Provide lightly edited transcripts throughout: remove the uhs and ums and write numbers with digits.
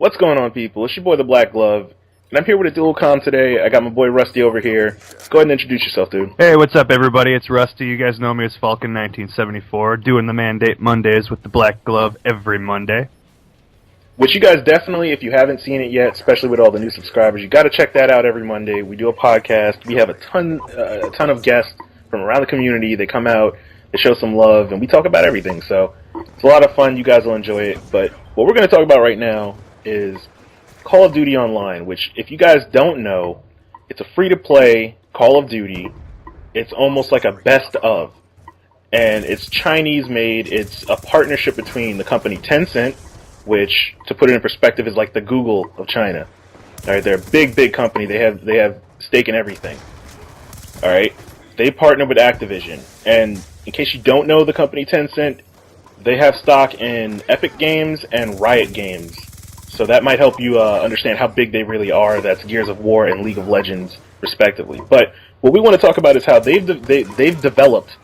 What's going on, people? It's your boy, the Black Glove, and I'm here with a dual com today. I got my boy Rusty over here. Go ahead and introduce yourself, dude. Hey, what's up, everybody? It's Rusty. You guys know me as Falken1974, doing the Mandate Mondays with the Black Glove every Monday. Which you guys definitely, if you haven't seen it yet, especially with all the new subscribers, you got to check that out every Monday. We do a podcast. We have a ton of guests from around the community. They come out, they show some love, and we talk about everything. So it's a lot of fun. You guys will enjoy it. But what we're going to talk about right now is Call of Duty Online, which, if you guys don't know, it's a free-to-play Call of Duty. It's almost like a best of. And it's Chinese-made. It's a partnership between the company Tencent, which, to put it in perspective, is like the Google of China. All right, they're a big, big company. They have stake in everything. All right, they partner with Activision, and in case you don't know the company Tencent, they have stock in Epic Games and Riot Games. So that might help you understand how big they really are. That's Gears of War and League of Legends, respectively. But what we want to talk about is how they've developed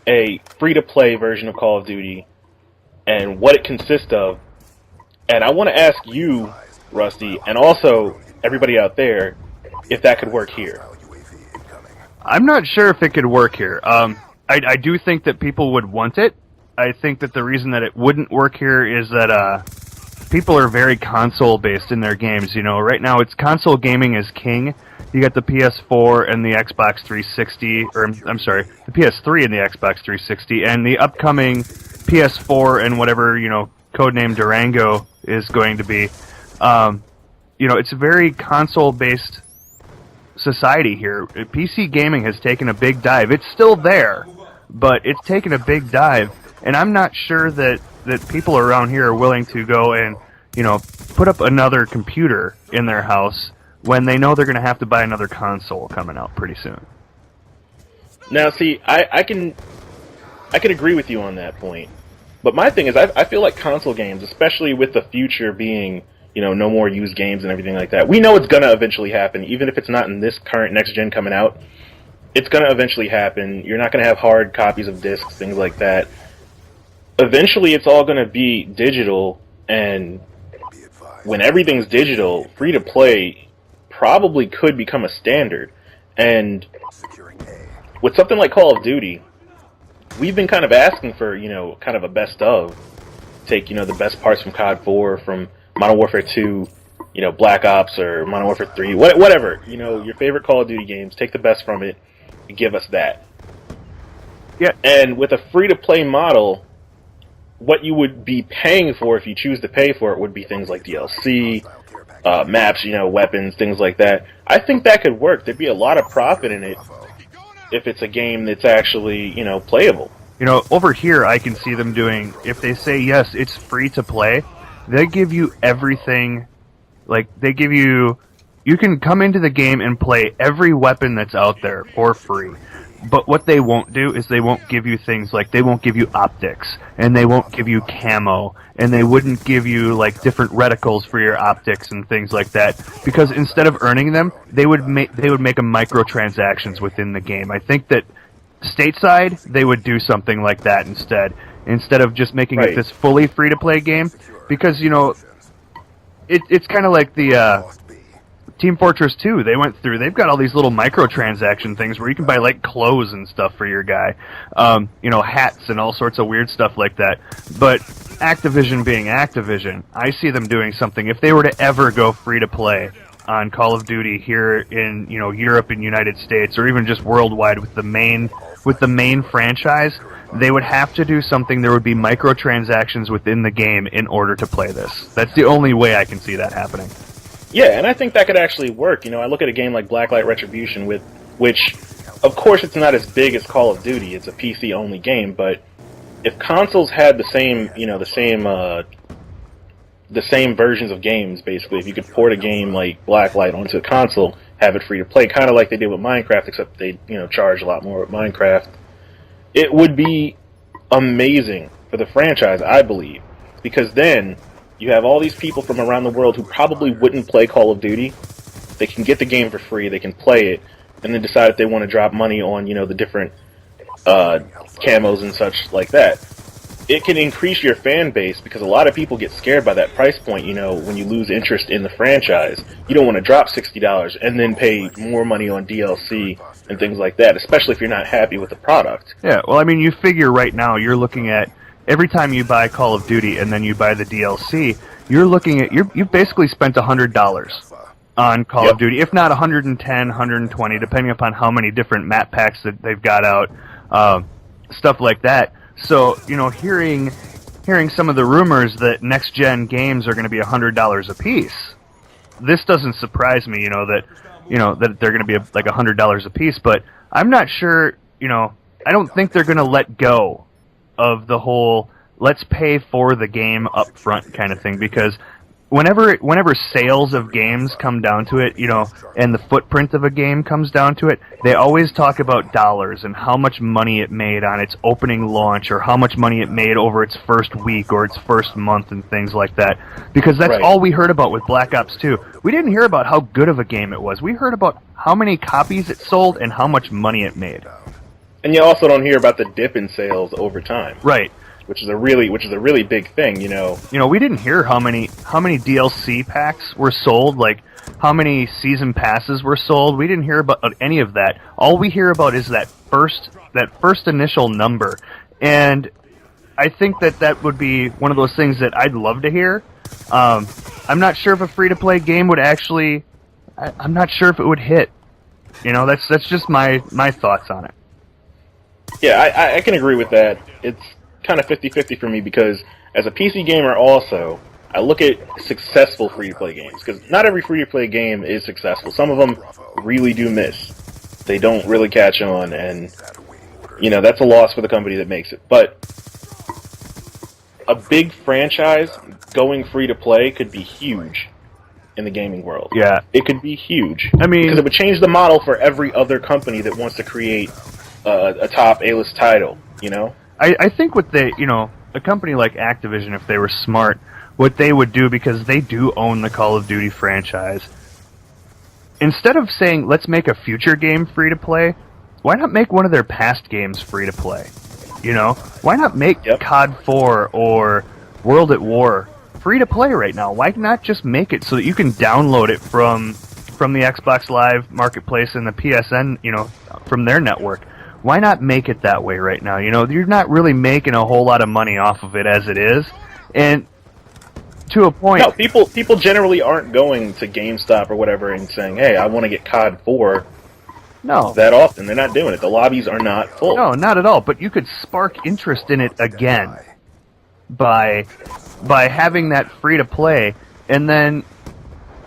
a free-to-play version of Call of Duty and what it consists of. And I want to ask you, Rusty, and also everybody out there, if that could work here. I'm not sure if it could work here. I do think that people would want it. I think that the reason that it wouldn't work here is that people are very console-based in their games. You know, right now it's console gaming is king. You got the PS4 and the Xbox 360, or I'm sorry, the PS3 and the Xbox 360, and the upcoming PS4 and whatever, you know, codename Durango is going to be. You know, it's a very console-based society here. PC gaming has taken a big dive. It's still there, but it's taken a big dive, and I'm not sure that people around here are willing to go and, you know, put up another computer in their house when they know they're going to have to buy another console coming out pretty soon. Now, see, I can agree with you on that point. But my thing is, I feel like console games, especially with the future being, you know, no more used games and everything like that, we know it's going to eventually happen, even if it's not in this current next gen coming out. It's going to eventually happen. You're not going to have hard copies of discs, things like that. Eventually, it's all going to be digital, and when everything's digital, free-to-play probably could become a standard. And with something like Call of Duty, we've been kind of asking for, you know, kind of a best of. Take, you know, the best parts from COD 4, from Modern Warfare 2, you know, Black Ops, or Modern Warfare 3, whatever. You know, your favorite Call of Duty games, take the best from it and give us that. Yeah. And with a free-to-play model, what you would be paying for, if you choose to pay for it, would be things like DLC, maps, you know, weapons, things like that. I think that could work. There'd be a lot of profit in it if it's a game that's actually, you know, playable. You know, over here I can see them doing, if they say, yes, it's free to play, they give you everything. Like, they give you can come into the game and play every weapon that's out there for free. But what they won't do is they won't give you things like, they won't give you optics, and they won't give you camo, and they wouldn't give you, like, different reticles for your optics and things like that, because instead of earning them, they would make them microtransactions within the game. I think that stateside, they would do something like that instead of just making it this fully free-to-play game, because, you know, it's kind of like the Team Fortress 2, they've got all these little microtransaction things where you can buy, like, clothes and stuff for your guy. You know, hats and all sorts of weird stuff like that. But Activision being Activision, I see them doing something. If they were to ever go free-to-play on Call of Duty here in, you know, Europe and United States, or even just worldwide with the main franchise, they would have to do something. There would be microtransactions within the game in order to play this. That's the only way I can see that happening. Yeah, and I think that could actually work. You know, I look at a game like Blacklight Retribution, which, of course, it's not as big as Call of Duty. It's a PC-only game, but if consoles had the same versions of games, basically, if you could port a game like Blacklight onto a console, have it free to play, kind of like they did with Minecraft, except they, you know, charge a lot more with Minecraft, it would be amazing for the franchise, I believe, because then you have all these people from around the world who probably wouldn't play Call of Duty. They can get the game for free, they can play it, and then decide if they want to drop money on, you know, the different camos and such like that. it can increase your fan base because a lot of people get scared by that price point, when you lose interest in the franchise. You don't want to drop $60 and then pay more money on DLC and things like that, especially if you're not happy with the product. Yeah, well, I mean, you figure right now you're looking at every time you buy Call of Duty and then you buy the DLC, you're looking at you've basically spent $100 on Call of Duty, if not 110, 120, depending upon how many different map packs that they've got out, stuff like that. So, hearing some of the rumors that next-gen games are going to be $100 a piece, this doesn't surprise me, that they're going to be like $100 a piece, but I'm not sure, I don't think they're going to let go of the whole let's pay for the game up front kind of thing, because whenever sales of games come down to it, and the footprint of a game comes down to it, they always talk about dollars and how much money it made on its opening launch, or how much money it made over its first week or its first month and things like that. Because that's all we heard about with Black Ops 2. We didn't hear about how good of a game it was. We heard about how many copies it sold and how much money it made. And you also don't hear about the dip in sales over time. Right. Which is a really big thing, we didn't hear how many DLC packs were sold, like how many season passes were sold. We didn't hear about any of that. All we hear about is that first initial number. And I think that would be one of those things that I'd love to hear. I'm not sure if a free-to-play game would actually... I'm not sure if it would hit. That's just my thoughts on it. Yeah, I can agree with that. It's kind of 50-50 for me, because as a PC gamer also, I look at successful free-to-play games, because not every free-to-play game is successful. Some of them really do miss. They don't really catch on, and, that's a loss for the company that makes it. But a big franchise going free-to-play could be huge in the gaming world. Yeah. It could be huge. I mean... because it would change the model for every other company that wants to create a top A-list title, I think what a company like Activision, if they were smart, what they would do, because they do own the Call of Duty franchise, instead of saying, let's make a future game free-to-play, why not make one of their past games free-to-play? Why not make COD 4 or World at War free-to-play right now? Why not just make it so that you can download it from the Xbox Live Marketplace and the PSN, from their network? Why not make it that way right now? You're not really making a whole lot of money off of it as it is. And to a point... No, people generally aren't going to GameStop or whatever and saying, hey, I want to get COD 4 that often. They're not doing it. The lobbies are not full. No, not at all. But you could spark interest in it again by having that free-to-play, and then...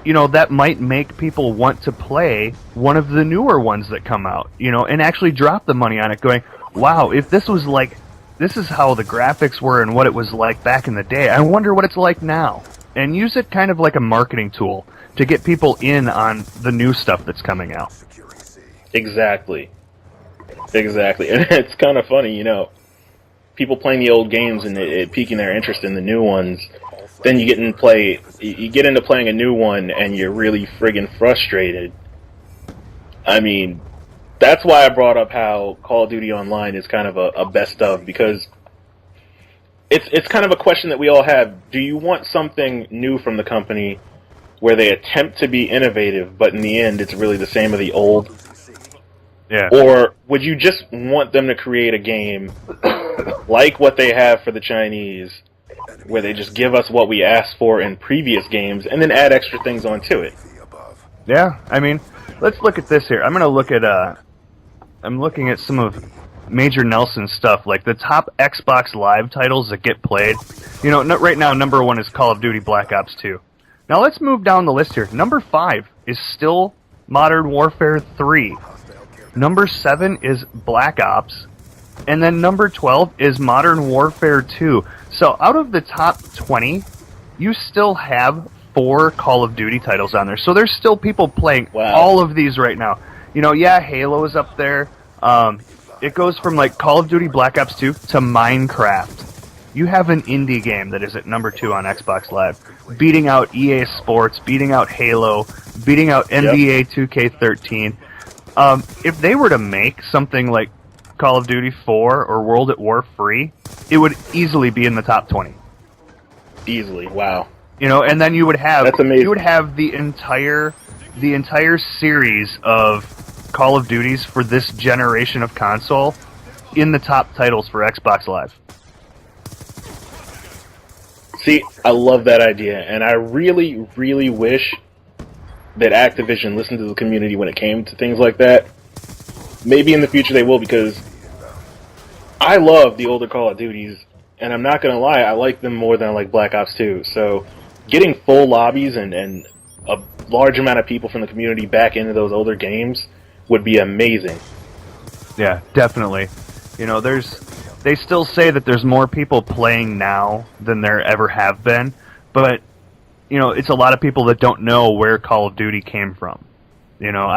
that might make people want to play one of the newer ones that come out, and actually drop the money on it, going, wow, if this was like, this is how the graphics were and what it was like back in the day, I wonder what it's like now. And use it kind of like a marketing tool to get people in on the new stuff that's coming out. Exactly. And it's kind of funny, people playing the old games and it piquing their interest in the new ones. Then you get into playing a new one, and you're really friggin' frustrated. I mean, that's why I brought up how Call of Duty Online is kind of a best of, because it's kind of a question that we all have. Do you want something new from the company where they attempt to be innovative, but in the end it's really the same of the old? Yeah. Or would you just want them to create a game like what they have for the Chinese, where they just give us what we asked for in previous games and then add extra things onto it? Yeah, I mean, let's look at this here. I'm looking at some of Major Nelson's stuff, like the top Xbox Live titles that get played. Right now, number 1 is Call of Duty Black Ops 2. Now let's move down the list here. Number 5 is still Modern Warfare 3. Number 7 is Black Ops. And then number 12 is Modern Warfare 2. So out of the top 20, you still have 4 Call of Duty titles on there. So there's still people playing all of these right now. Halo is up there. It goes from like Call of Duty Black Ops 2 to Minecraft. You have an indie game that is at number 2 on Xbox Live, beating out EA Sports, beating out Halo, beating out NBA 2K13. If they were to make something like Call of Duty 4 or World at War free, it would easily be in the top 20. Easily, wow. You know, and then you would have That's amazing. You would have the entire series of Call of Duties for this generation of console in the top titles for Xbox Live. See, I love that idea, and I really, really wish that Activision listened to the community when it came to things like that. Maybe in the future they will, because I love the older Call of Duties, and I'm not going to lie, I like them more than I like Black Ops 2. So getting full lobbies and a large amount of people from the community back into those older games would be amazing. Yeah, definitely. You know, they still say that there's more people playing now than there ever have been, but you know, it's a lot of people that don't know where Call of Duty came from. You know,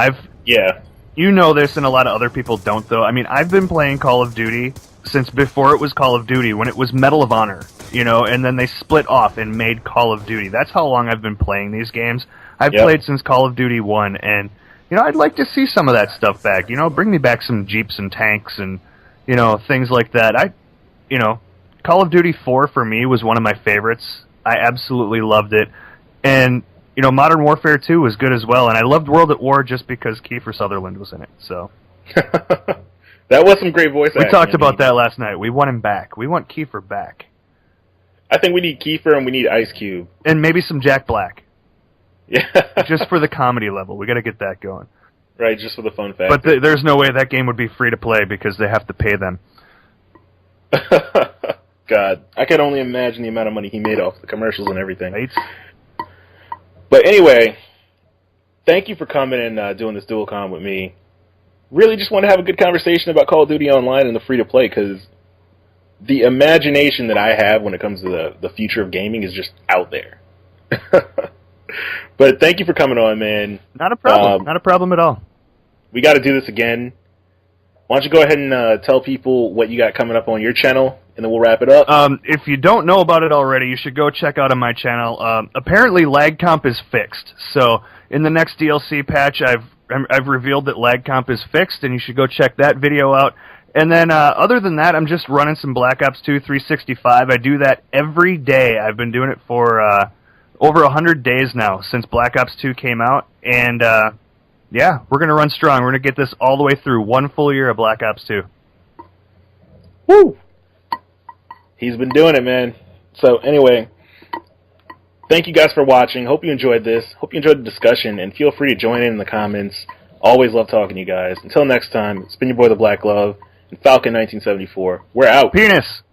you know this, and a lot of other people don't, though. I mean, I've been playing Call of Duty since before it was Call of Duty, when it was Medal of Honor, you know, and then they split off and made Call of Duty. That's how long I've been playing these games. I've played since Call of Duty 1, and, you know, I'd like to see some of that stuff back. You know, bring me back some Jeeps and tanks and, you know, things like that. Call of Duty 4 for me was one of my favorites. I absolutely loved it. And, you know, Modern Warfare 2 was good as well, and I loved World at War just because Kiefer Sutherland was in it, so. That was some great voice acting. We talked about that last night. We want him back. We want Kiefer back. I think we need Kiefer and we need Ice Cube. And maybe some Jack Black. Yeah. Just for the comedy level. We got to get that going. Right, just for the fun factor. But there's no way that game would be free to play because they have to pay them. God, I can only imagine the amount of money he made off the commercials and everything. Right? But anyway, thank you for coming and doing this DualCon with me. Really just want to have a good conversation about Call of Duty Online and the free-to-play, because the imagination that I have when it comes to the future of gaming is just out there. But thank you for coming on, man. Not a problem. Not a problem at all. We got to do this again. Why don't you go ahead and tell people what you got coming up on your channel, and then we'll wrap it up. If you don't know about it already, you should go check out on my channel. Apparently, lag comp is fixed. So in the next DLC patch, I've revealed that lag comp is fixed, and you should go check that video out. And then other than that, I'm just running some Black Ops 2 365. I do that every day. I've been doing it for over 100 days now since Black Ops 2 came out. And yeah, we're going to run strong. We're going to get this all the way through 1 full year of Black Ops 2. Woo! He's been doing it, man. So anyway, thank you guys for watching. Hope you enjoyed this. Hope you enjoyed the discussion, and feel free to join in the comments. Always love talking to you guys. Until next time, it's been your boy, The Black Glove, and Falken1974. We're out. Penis!